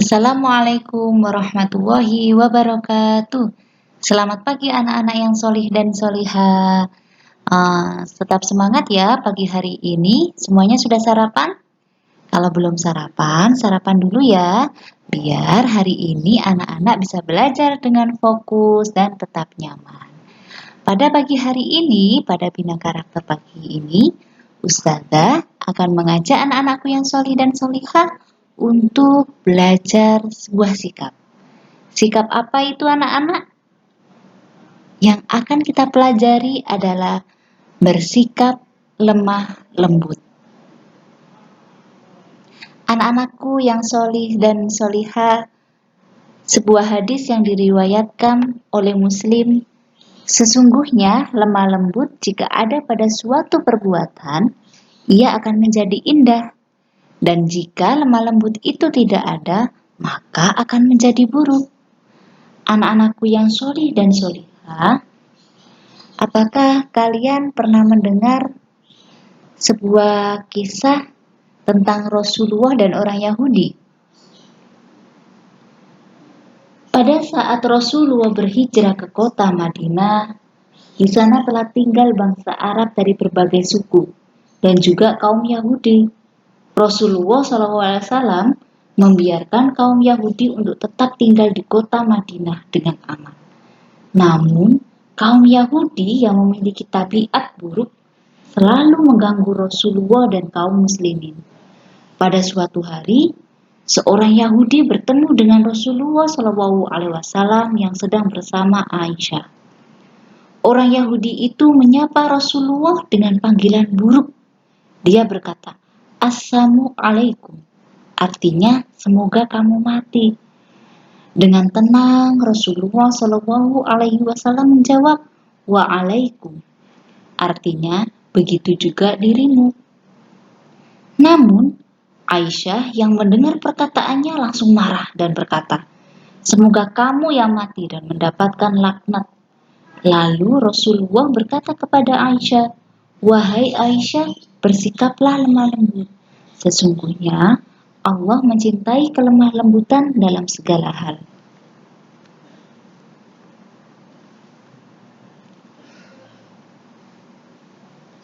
Assalamualaikum warahmatullahi wabarakatuh. Selamat pagi anak-anak yang solih dan solihah. Tetap semangat ya pagi hari ini. Semuanya sudah sarapan? Kalau belum sarapan, sarapan dulu ya. Biar hari ini anak-anak bisa belajar dengan fokus dan tetap nyaman. Pada pagi hari ini, pada Bina Karakter pagi ini, Ustazah akan mengajak anak-anakku yang solih dan solihah untuk belajar sebuah sikap. Sikap apa itu anak-anak? Yang akan kita pelajari adalah bersikap lemah lembut. Anak-anakku yang solih dan solihah, sebuah hadis yang diriwayatkan oleh Muslim, sesungguhnya lemah lembut jika ada pada suatu perbuatan, ia akan menjadi indah. Dan jika lemah lembut itu tidak ada, maka akan menjadi buruk. Anak-anakku yang solih dan solihah, apakah kalian pernah mendengar sebuah kisah tentang Rasulullah dan orang Yahudi? Pada saat Rasulullah berhijrah ke kota Madinah, di sana telah tinggal bangsa Arab dari berbagai suku dan juga kaum Yahudi. Rasulullah SAW membiarkan kaum Yahudi untuk tetap tinggal di kota Madinah dengan aman. Namun, kaum Yahudi yang memiliki tabiat buruk selalu mengganggu Rasulullah dan kaum muslimin. Pada suatu hari, seorang Yahudi bertemu dengan Rasulullah SAW yang sedang bersama Aisyah. Orang Yahudi itu menyapa Rasulullah dengan panggilan buruk. Dia berkata, "Assalamualaikum," artinya semoga kamu mati. Dengan tenang Rasulullah SAW menjawab, "Waalaikum," artinya begitu juga dirimu. Namun Aisyah yang mendengar perkataannya langsung marah dan berkata, "Semoga kamu yang mati dan mendapatkan laknat." Lalu Rasulullah berkata kepada Aisyah, "Wahai Aisyah, bersikaplah lemah lembut. Sesungguhnya Allah mencintai kelemah lembutan dalam segala hal."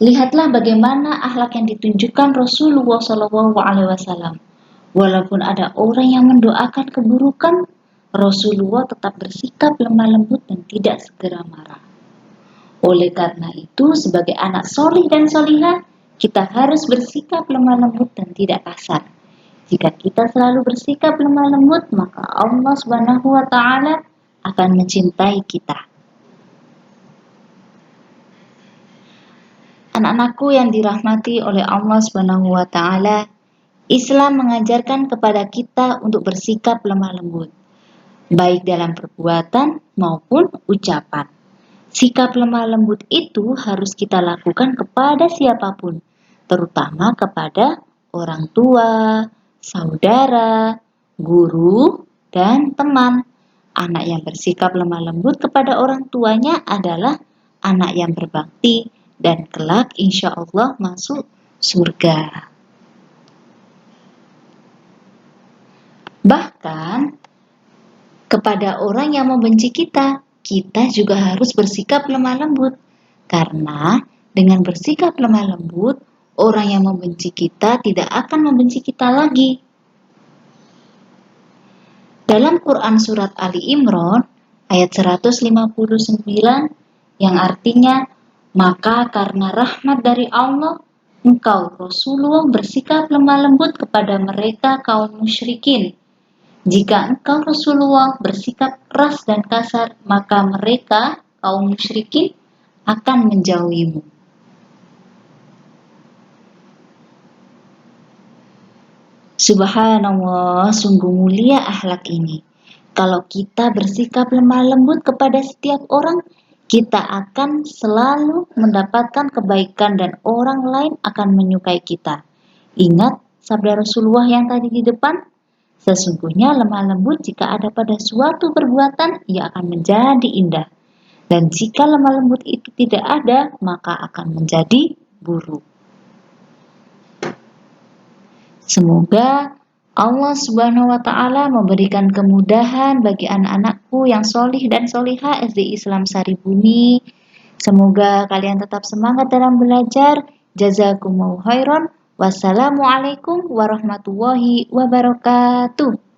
Lihatlah bagaimana akhlak yang ditunjukkan Rasulullah SAW. Walaupun ada orang yang mendoakan keburukan, Rasulullah tetap bersikap lemah lembut dan tidak segera marah. Oleh karena itu, sebagai anak solih dan solihah, kita harus bersikap lemah lembut dan tidak kasar. Jika kita selalu bersikap lemah lembut, maka Allah Subhanahu wa Ta'ala akan mencintai kita. Anak-anakku yang dirahmati oleh Allah Subhanahu wa Ta'ala, Islam mengajarkan kepada kita untuk bersikap lemah lembut, baik dalam perbuatan maupun ucapan. Sikap lemah lembut itu harus kita lakukan kepada siapapun, terutama kepada orang tua, saudara, guru, dan teman. Anak yang bersikap lemah lembut kepada orang tuanya adalah anak yang berbakti dan kelak insya Allah masuk surga. Bahkan kepada orang yang membenci kita juga harus bersikap lemah lembut. Karena dengan bersikap lemah lembut, orang yang membenci kita tidak akan membenci kita lagi. Dalam Quran Surat Ali Imran ayat 159 yang artinya, "Maka karena rahmat dari Allah, engkau Rasulullah bersikap lemah lembut kepada mereka kaum musyrikin. Jika engkau Rasulullah bersikap keras dan kasar, maka mereka kaum musyrikin akan menjauhimu." Subhanallah, sungguh mulia akhlak ini. Kalau kita bersikap lemah lembut kepada setiap orang, kita akan selalu mendapatkan kebaikan dan orang lain akan menyukai kita. Ingat sabda Rasulullah yang tadi di depan? Sesungguhnya lemah lembut jika ada pada suatu perbuatan, ia akan menjadi indah. Dan jika lemah lembut itu tidak ada, maka akan menjadi buruk. Semoga Allah Subhanahu wa Ta'ala memberikan kemudahan bagi anak-anakku yang solih dan solihah SD Islam Saribumi. Semoga kalian tetap semangat dalam belajar. Jazakumullahu khairan. Wassalamualaikum warahmatullahi wabarakatuh.